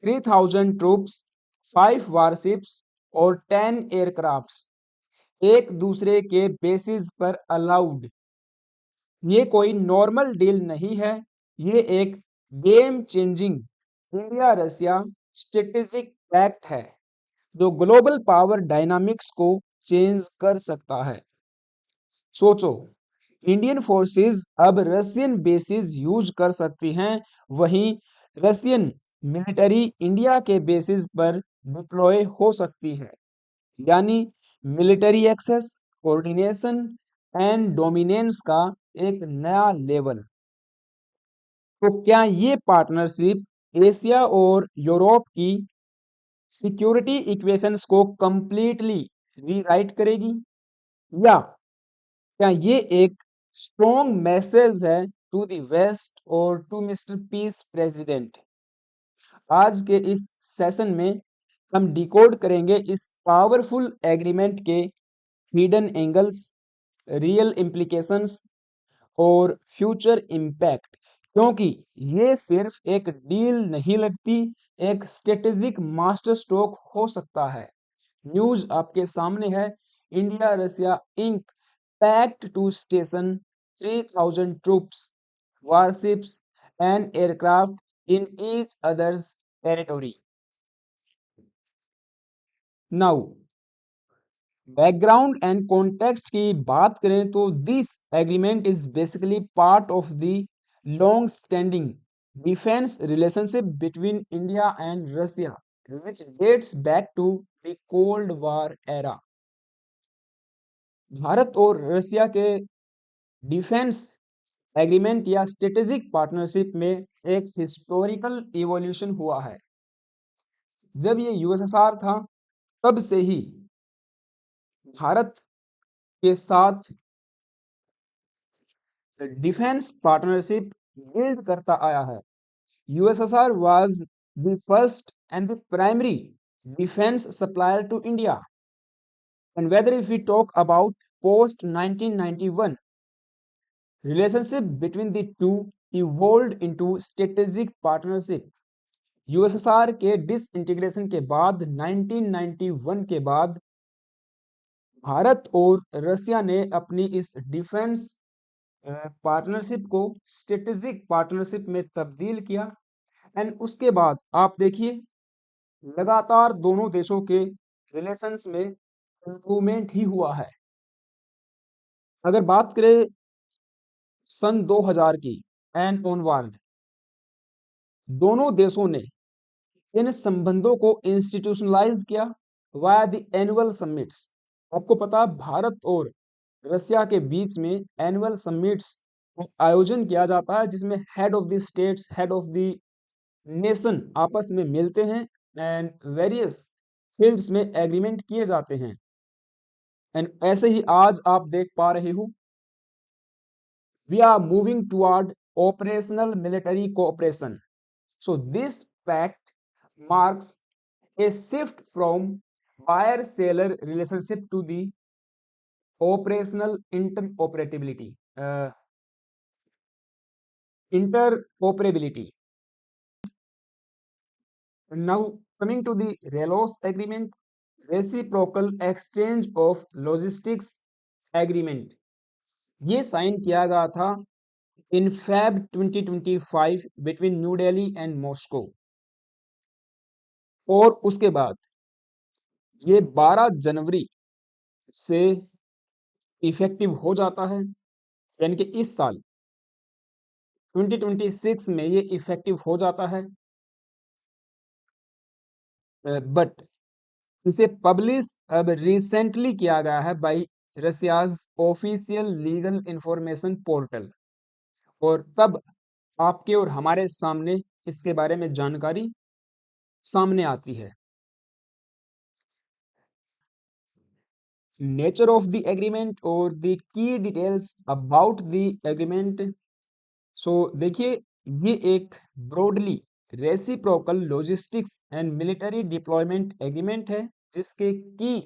3000 troops, 5 warships और 10 aircrafts एक दूसरे के बेसिस पर अलाउड। ये कोई नॉर्मल डील नहीं है, ये एक game changing India Russia strategic pact है जो ग्लोबल पावर डायनामिक्स को चेंज कर सकता है। सोचो, इंडियन फोर्सेस अब रशियन बेसिस यूज कर सकती हैं, वहीं रशियन मिलिट्री इंडिया के बेसिस पर डिप्लॉय हो सकती है। यानी military access, coordination and dominance का एक नया लेवल। तो क्या ये पार्टनरशिप एशिया और यूरोप की सिक्योरिटी इक्वेशंस को कंप्लीटली रीराइट करेगी, या क्या ये एक स्ट्रॉन्ग मैसेज है टू द वेस्ट और टू मिस्टर पीस प्रेसिडेंट? आज के इस सेशन में हम डिकोड करेंगे इस पावरफुल एग्रीमेंट के हिडन एंगल्स, रियल इम्प्लीकेशंस और फ्यूचर इम्पैक्ट, क्योंकि ये सिर्फ एक डील नहीं लगती, एक स्ट्रेटेजिक मास्टर स्ट्रोक हो सकता है। न्यूज आपके सामने है। India Russia ink pact to station 3000 troops, warships and aircraft in each other's territory. Now background and context की बात करें तो this agreement is basically part of the long standing defence relationship between India and Russia which dates back to the cold war era. Bharat और Russia के defence agreement या strategic partnership में एक historical evolution हुआ है। जब ये यूएसएसआर था, तब से ही भारत के साथ डिफेंस पार्टनरशिप बिल्ड करता आया है। USSR was the first and the primary defence supplier to India, and whether if we talk about post 1991, relationship between the two evolved into strategic partnership। USSR के disintegration के बाद 1991 के बाद भारत और Russia ने अपनी इस डिफेंस पार्टनरशिप को स्ट्रेटेजिक पार्टनरशिप में तब्दील किया। एंड उसके बाद आप देखिए, लगातार दोनों देशों के रिलेशंस में इंप्रूवमेंट ही हुआ है। अगर बात करें सन 2000 की एंड ऑनवर्ड, दोनों देशों ने इन संबंधों को इंस्टीट्यूशनलाइज किया वाया द एनुअल समिट्स। आपको पता, भारत और रशिया के बीच में एनुअल समिट्स का आयोजन किया जाता है, जिसमें head of the states, head of the nation आपस में मिलते हैं एंड वेरियस फील्ड्स में एग्रीमेंट किए जाते हैं। एंड ऐसे ही आज आप देख पा रहे हो, we are moving toward operational military cooperation. So this pact marks a shift from buyer-seller relationship to the operational interoperability. Now coming to the RELOS agreement, reciprocal exchange of logistics agreement, ये sign किया गया था इन Feb 2025 between new Delhi and Moscow, और उसके बाद ये 12 जनवरी से effective हो जाता है। यानी कि इस साल 2026 में ये इफेक्टिव हो जाता है, बट इसे पब्लिश अब रिसेंटली किया गया है by Russia's official legal information portal, और तब आपके और हमारे सामने इसके बारे में जानकारी सामने आती है। नेचर ऑफ द एग्रीमेंट और द की details about the agreement. So देखिए, ये एक broadly reciprocal logistics and military deployment agreement है, जिसके की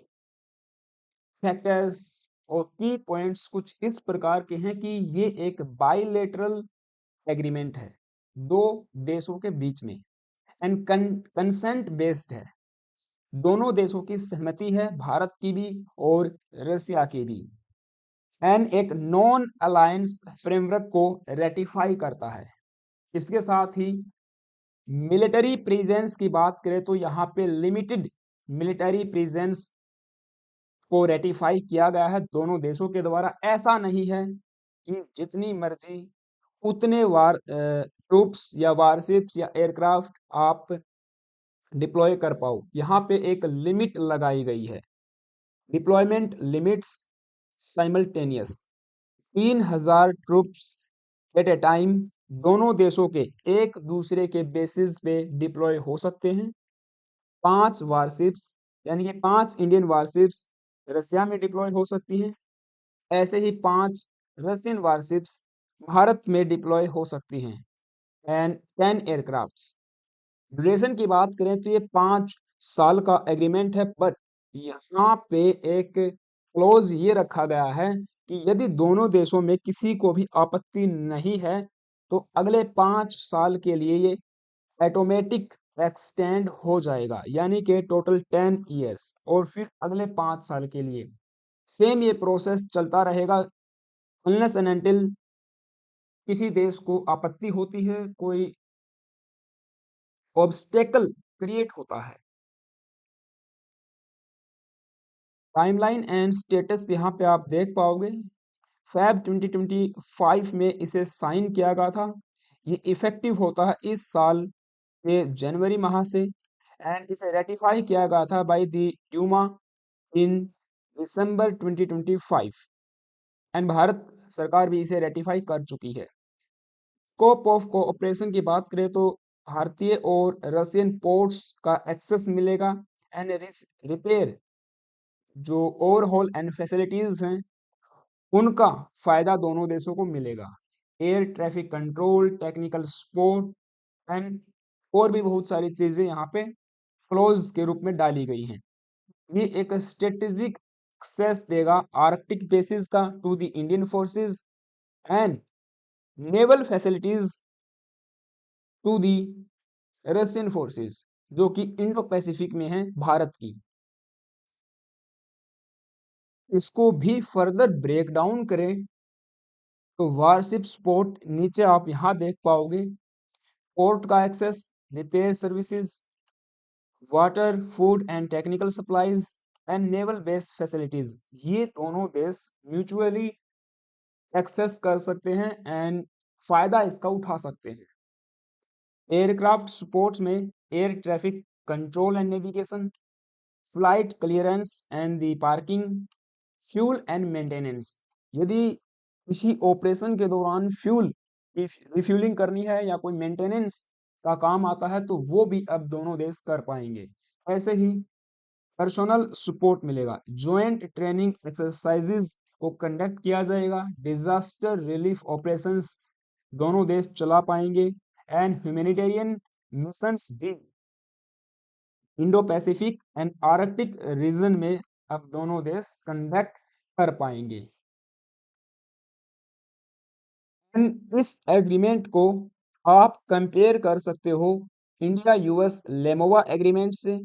फैक्टर्स और की पॉइंट्स कुछ इस प्रकार के हैं कि ये एक बाइलेटरल एग्रीमेंट है दो देशों के बीच में, एंड कंसेंट बेस्ड है। दोनों देशों की सहमति है, भारत की भी और रसिया की भी। एंड एक नॉन अलायंस फ्रेमवर्क को रेटिफाई करता है। इसके साथ ही मिलिट्री प्रेजेंस की बात करें तो यहाँ पे लिमिटेड मिलिट्री प्रेजेंस को रेटिफाई किया गया है दोनों देशों के द्वारा। ऐसा नहीं है कि जितनी मर्जी उतने वार ट्रूप्स या वारशिप्स या एयरक्राफ्ट आप डिप्लॉय कर पाओ। यहाँ पे एक लिमिट लगाई गई है, deployment limits simultaneous. 3000 troops at a time दोनों देशों के एक दूसरे के बेसिस पे डिप्लॉय हो सकते हैं। 5 वारशिप्स यानी कि 5 इंडियन वारशिप्स रसिया में डिप्लॉय हो सकती हैं। ऐसे ही 5 रशियन वारशिप्स भारत में डिप्लॉय हो सकती हैं। And 10 aircrafts. ड्यूरेशन की बात करें तो ये 5 साल का एग्रीमेंट है, बट यहाँ पे एक क्लोज ये रखा गया है कि यदि दोनों देशों में किसी को भी आपत्ति नहीं है तो अगले 5 साल के लिए ये ऑटोमेटिक एक्सटेंड हो जाएगा, यानी कि टोटल 10 ईयर्स, और फिर अगले 5 साल के लिए सेम ये प्रोसेस चलता रहेगा अनलेस एंड अनटिल किसी देश को आपत्ति होती है, कोई ऑब्स्टेकल क्रिएट होता है। टाइमलाइन एंड स्टेटस यहाँ पे आप देख पाओगे। फैब 2025 में इसे साइन किया गया था। ये इफेक्टिव होता है इस साल के जनवरी माह से। एंड इसे रेटिफाई किया गया था by the Duma in December 2025। And Bharat सरकार भी इसे रेटिफाई कर चुकी है। स्कोप ऑफ कोऑपरेशन की बात करें तो भारतीय और रशियन पोर्ट्स का एक्सेस मिलेगा। एंड रिपेयर जो ओवरहॉल एंड फैसिलिटीज हैं उनका फायदा दोनों देशों को मिलेगा। Air traffic control, technical support and और भी बहुत सारी चीजें यहाँ पे क्लोज के रूप में डाली गई हैं। ये एक स्ट्रेटेजिक एक्सेस देगा आर्कटिक बेसिस का to the Indian forces and naval facilities to the Russian forces जो कि इंडो पैसिफिक में है भारत की। इसको भी फर्दर ब्रेक डाउन करें तो वारशिप पोर्ट नीचे आप यहाँ देख पाओगे। पोर्ट का access, repair services, water, food and technical supplies and naval based facilities, ये दोनों देश म्यूचुअली एक्सेस कर सकते हैं एंड फायदा इसका उठा सकते हैं। एयरक्राफ्ट सपोर्ट्स में air traffic control and navigation, flight clearance and the parking, fuel and maintenance. यदि किसी ऑपरेशन के दौरान फ्यूल रिफ्यूलिंग करनी है या कोई मेंटेनेंस का काम आता है तो वो भी अब दोनों देश कर पाएंगे। ऐसे ही पर्सनल सपोर्ट मिलेगा। ज्वाइंट ट्रेनिंग एक्सरसाइजेज को कंडक्ट किया जाएगा। डिजास्टर रिलीफ ऑपरेशंस दोनों देश चला पाएंगे एंड ह्यूमैनिटेरियन मिशंस भी Indo Pacific and Arctic region में अब दोनों देश कंडक्ट कर पाएंगे। इस एग्रीमेंट को आप कंपेयर कर सकते हो इंडिया यूएस लेमोवा एग्रीमेंट से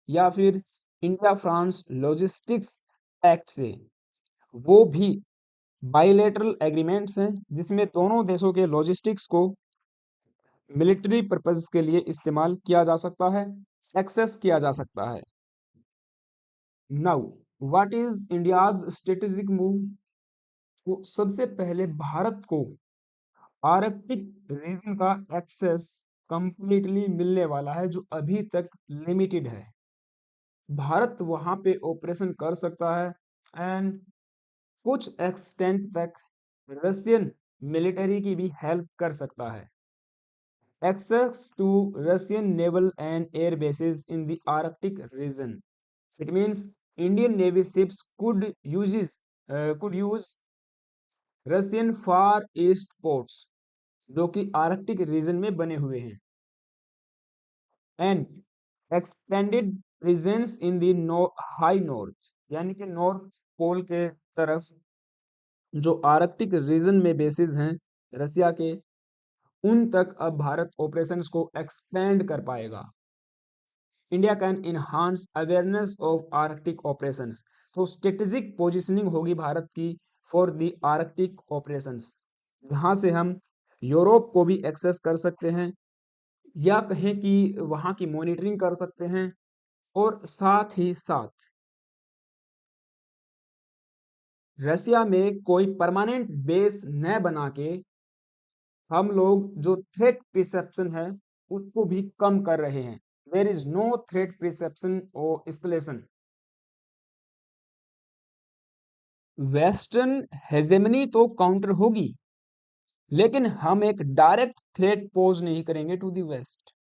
या फिर इंडिया फ्रांस लॉजिस्टिक्स एक्ट से। वो भी बाइलेटरल एग्रीमेंट्स हैं जिसमें दोनों देशों के लॉजिस्टिक्स को मिलिट्री पर्पज के लिए इस्तेमाल किया जा सकता है, एक्सेस किया जा सकता है। Now what is India's strategic move. तो सबसे पहले भारत को आर्कटिक रीजन का एक्सेस कंप्लीटली मिलने वाला है जो अभी तक लिमिटेड है। भारत वहां पे ऑपरेशन कर सकता है एंड कुछ एक्सटेंट तक रशियन मिलिट्री की भी हेल्प कर सकता है। Access to Russian naval and air bases in the Arctic region. It means Indian Navy ships could use Russian Far East ports जो कि आर्कटिक रीजन में बने हुए हैं and expanded presence in the high north, यानी कि north pole के तरफ जो आर्कटिक रीजन में बेसिस हैं रसिया के, उन तक अब भारत ऑपरेशंस को एक्सपेंड कर पाएगा। India can enhance awareness of Arctic operations. तो स्ट्रेटेजिक पोजीशनिंग होगी भारत की फॉर द आर्कटिक ऑपरेशंस, जहां से हम यूरोप को भी एक्सेस कर सकते हैं, या कहें कि वहां की मॉनिटरिंग कर सकते हैं, और साथ ही साथ रसिया में कोई परमानेंट बेस न बना के हम लोग जो थ्रेट परसेप्शन है उसको भी कम कर रहे हैं। There is no threat perception और एस्केलेशन। वेस्टर्न हेजेमनी तो काउंटर होगी, लेकिन हम एक डायरेक्ट थ्रेट पोज नहीं करेंगे टू द वेस्ट।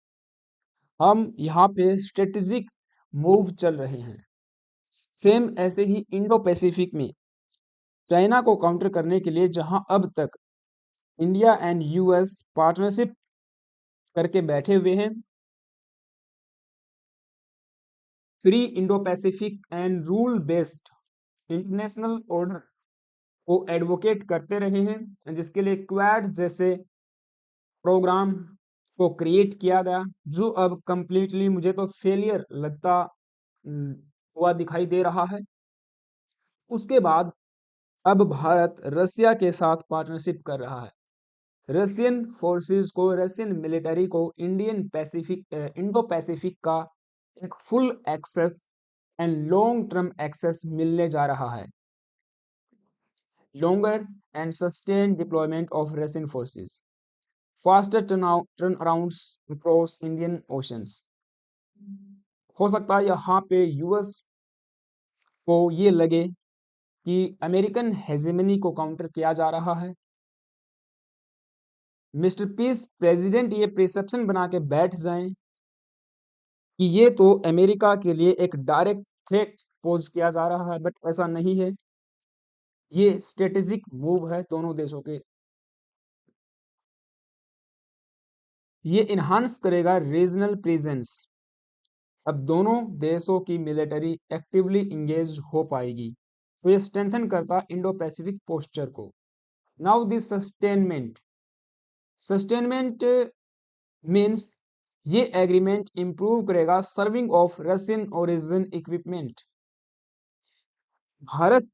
हम यहाँ पे स्ट्रेटेजिक मूव चल रहे हैं। सेम ऐसे ही इंडो पैसिफिक में चाइना को काउंटर करने के लिए, जहां अब तक इंडिया एंड यूएस पार्टनरशिप करके बैठे हुए हैं, free Indo Pacific and rule based international order को एडवोकेट करते रहे हैं, जिसके लिए क्वाड जैसे प्रोग्राम को क्रिएट किया गया, जो अब कंप्लीटली मुझे तो फेलियर लगता हुआ दिखाई दे रहा है। उसके बाद अब भारत रसिया के साथ पार्टनरशिप कर रहा है। रशियन फोर्सेस को, रशियन मिलिट्री को इंडियन पैसिफिक इंडो पैसिफिक का एक full access and long term access मिलने जा रहा है। Longer and sustain deployment of Russian forces, faster turn arounds across Indian oceans. हो सकता है यहाँ पे यूएस को ये लगे कि अमेरिकन हेजेमनी को काउंटर किया जा रहा है। मिस्टर पीस प्रेसिडेंट ये परसेप्शन बना के बैठ जाएं कि ये तो अमेरिका के लिए एक डायरेक्ट थ्रेट पोज किया जा रहा है, बट ऐसा नहीं है। ये स्ट्रेटेजिक मूव है दोनों देशों के। ये इन्हांस करेगा रीजनल प्रेजेंस। अब दोनों देशों की मिलिट्री एक्टिवली इंगेज हो पाएगी, तो ये स्ट्रेंथन करता इंडो पैसिफिक पोस्चर को। Now this sustainment, sustainment means ये एग्रीमेंट इंप्रूव करेगा serving of Russian origin equipment. Bharat,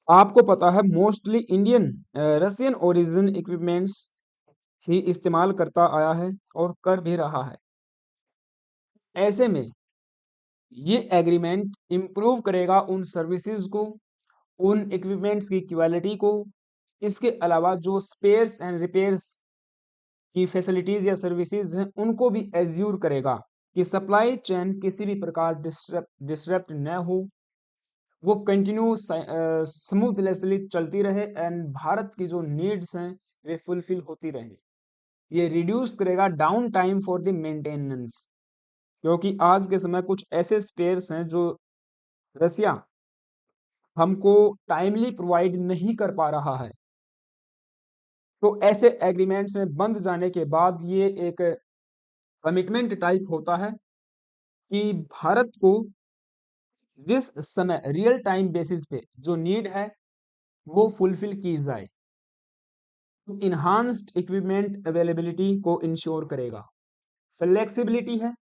आपको पता है, mostly Indian Russian origin equipments ही इस्तेमाल करता आया है और कर भी रहा है। ऐसे में ये एग्रीमेंट इंप्रूव करेगा उन सर्विसेज को, उन इक्विपमेंट्स की क्वालिटी को। इसके अलावा जो स्पेयर्स एंड रिपेयर्स की फैसिलिटीज या सर्विसेज हैं उनको भी एज्यूर करेगा कि सप्लाई चेन किसी भी प्रकार डिसरप्ट न हो, वो कंटिन्यू स्मूथलेसली चलती रहे एंड भारत की जो नीड्स हैं वे फुलफिल होती रहे। ये रिड्यूस करेगा down time for the maintenance, क्योंकि आज के समय कुछ ऐसे स्पेयर्स हैं जो रसिया हमको टाइमली प्रोवाइड नहीं कर पा रहा है। तो ऐसे एग्रीमेंट्स में बंध जाने के बाद ये एक कमिटमेंट टाइप होता है कि भारत को जिस समय रियल टाइम बेसिस पे जो नीड है वो फुलफिल की जाए। तो इन्हांस्ड इक्विपमेंट अवेलेबिलिटी को इंश्योर करेगा। फ्लेक्सिबिलिटी है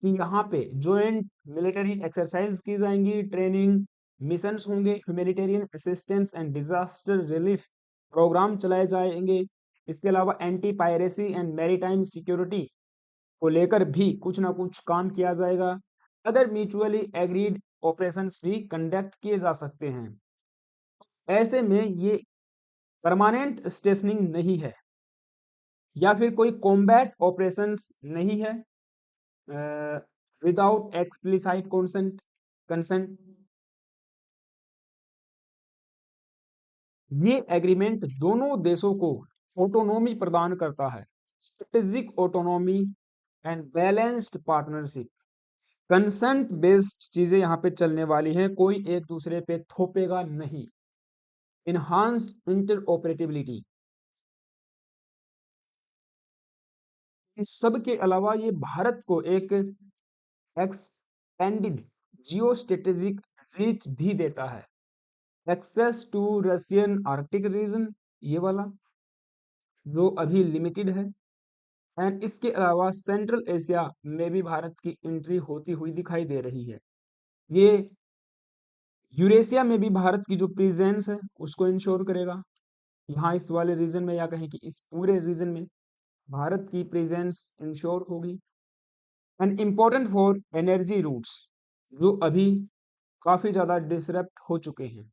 कि यहाँ पे जॉइंट मिलिट्री एक्सरसाइज की जाएंगी, ट्रेनिंग मिशंस होंगे, humanitarian assistance and disaster relief programme चलाए जाएंगे। इसके अलावा anti piracy and maritime security को लेकर भी कुछ ना कुछ काम किया जाएगा। अदर म्यूचुअली एग्रीड ऑपरेशंस भी कंडक्ट किए जा सकते हैं। ऐसे में ये परमानेंट स्टेशनिंग नहीं है या फिर कोई कॉम्बैट ऑपरेशंस नहीं है विदाउट एक्सप्लिसाइट कंसेंट। ये एग्रीमेंट दोनों देशों को ऑटोनॉमी प्रदान करता है, strategic autonomy and balanced partnership. Consent based चीजें यहाँ पे चलने वाली हैं, कोई एक दूसरे पे थोपेगा नहीं। इनहांस्ड इंटरऑपरेटिबिलिटी, इस सब के अलावा ये भारत को एक एक्सपेंडेड जियो स्ट्रेटेजिक रीच भी देता है। Access to Russian Arctic region, ये वाला जो अभी लिमिटेड है, एंड इसके अलावा सेंट्रल एशिया में भी भारत की एंट्री होती हुई दिखाई दे रही है। ये यूरेशिया में भी भारत की जो प्रेजेंस है उसको इंश्योर करेगा। यहाँ इस वाले रीजन में या कहें कि इस पूरे रीजन में भारत की प्रेजेंस इंश्योर होगी। And important for energy routes जो अभी काफी ज्यादा डिसरप्ट हो चुके हैं।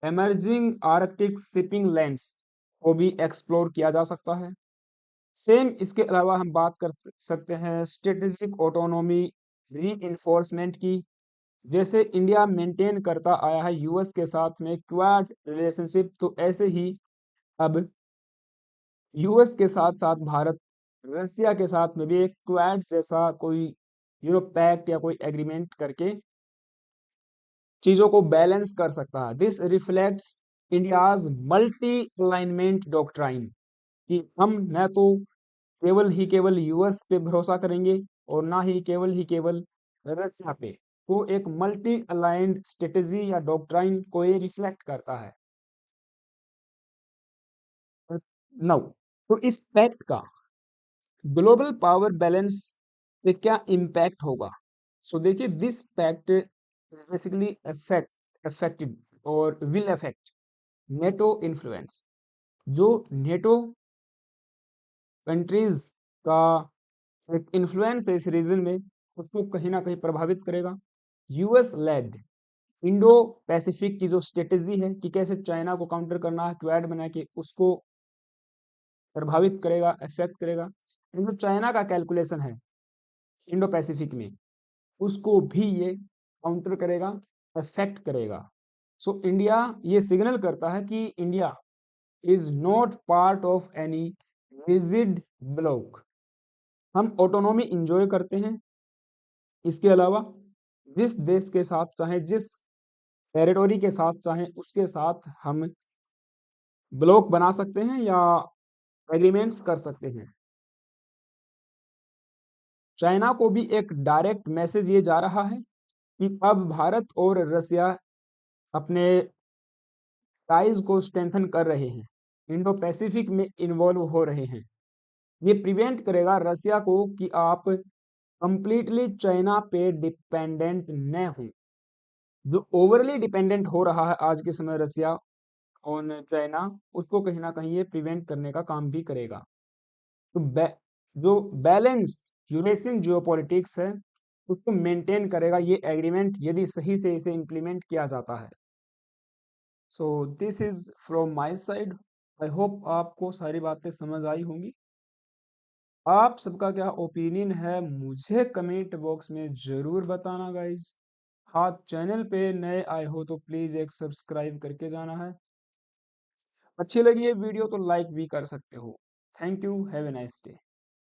एमर्जिंग आर्कटिक शिपिंग लेन्स को भी एक्सप्लोर किया जा सकता है। सेम इसके अलावा हम बात कर सकते हैं स्ट्रेटेजिक ऑटोनॉमी री इन्फोर्समेंट की। जैसे इंडिया मेंटेन करता आया है यूएस के साथ में क्वाड रिलेशनशिप, तो ऐसे ही अब यूएस के साथ साथ भारत रसिया के साथ में भी एक क्वाड जैसा कोई पैक्ट या कोई एग्रीमेंट करके चीजों को बैलेंस कर सकता है। This reflects India's multi alignment doctrine कि हम न तो केवल यूएस पे भरोसा करेंगे और ना ही केवल रशिया पे। तो एक मल्टी अलाइंड स्ट्रेटेजी या डॉक्ट्राइन को ये रिफ्लेक्ट करता है। नाउ तो इस पैक्ट का ग्लोबल पावर बैलेंस पे क्या इम्पैक्ट होगा? सो देखिए this pact is basically affected और विल अफेक्ट नेटो इन्फ्लुएंस। जो नेटो कंट्रीज का एक इन्फ्लुएंस है इस रीजन में उसको कहीं ना कहीं प्रभावित करेगा। यूएस लेड इंडो पैसिफिक की जो स्ट्रेटेजी है कि कैसे चाइना को काउंटर करना है क्वाड बना के, उसको प्रभावित करेगा, अफेक्ट करेगा। जो चाइना का कैलकुलेशन है इंडो पैसिफिक में उसको भी ये काउंटर करेगा, अफेक्ट करेगा। सो इंडिया ये सिग्नल करता है कि India is not part of any rigid block. हम ऑटोनॉमी इंजॉय करते हैं। इसके अलावा जिस देश के साथ चाहे, जिस टेरिटोरी के साथ चाहे, उसके साथ हम ब्लॉक बना सकते हैं या एग्रीमेंट्स कर सकते हैं। चाइना को भी एक डायरेक्ट मैसेज ये जा रहा है कि अब भारत और रसिया अपने टाइज को स्ट्रेंथन कर रहे हैं, इंडो पैसिफिक में इन्वॉल्व हो रहे हैं। ये प्रिवेंट करेगा रसिया को कि आप कंप्लीटली चाइना पे डिपेंडेंट न हो। जो ओवरली डिपेंडेंट हो रहा है आज के समय रसिया ऑन चाइना, उसको कहीं ना कहीं ये प्रिवेंट करने का काम भी करेगा। तो जो बैलेंस यूरेशियन जियोपॉलिटिक्स है उसको मेंटेन करेगा ये एग्रीमेंट, यदि सही से इसे इम्प्लीमेंट किया जाता है। So this is from my side. I hope आपको सारी बातें समझ आई होंगी। आप सबका क्या ओपिनियन है मुझे कमेंट बॉक्स में जरूर बताना गाइज। हाँ, चैनल पे नए आए हो तो प्लीज एक सब्सक्राइब करके जाना है। अच्छी लगी ये वीडियो तो लाइक भी कर सकते हो। Thank you, have a nice day.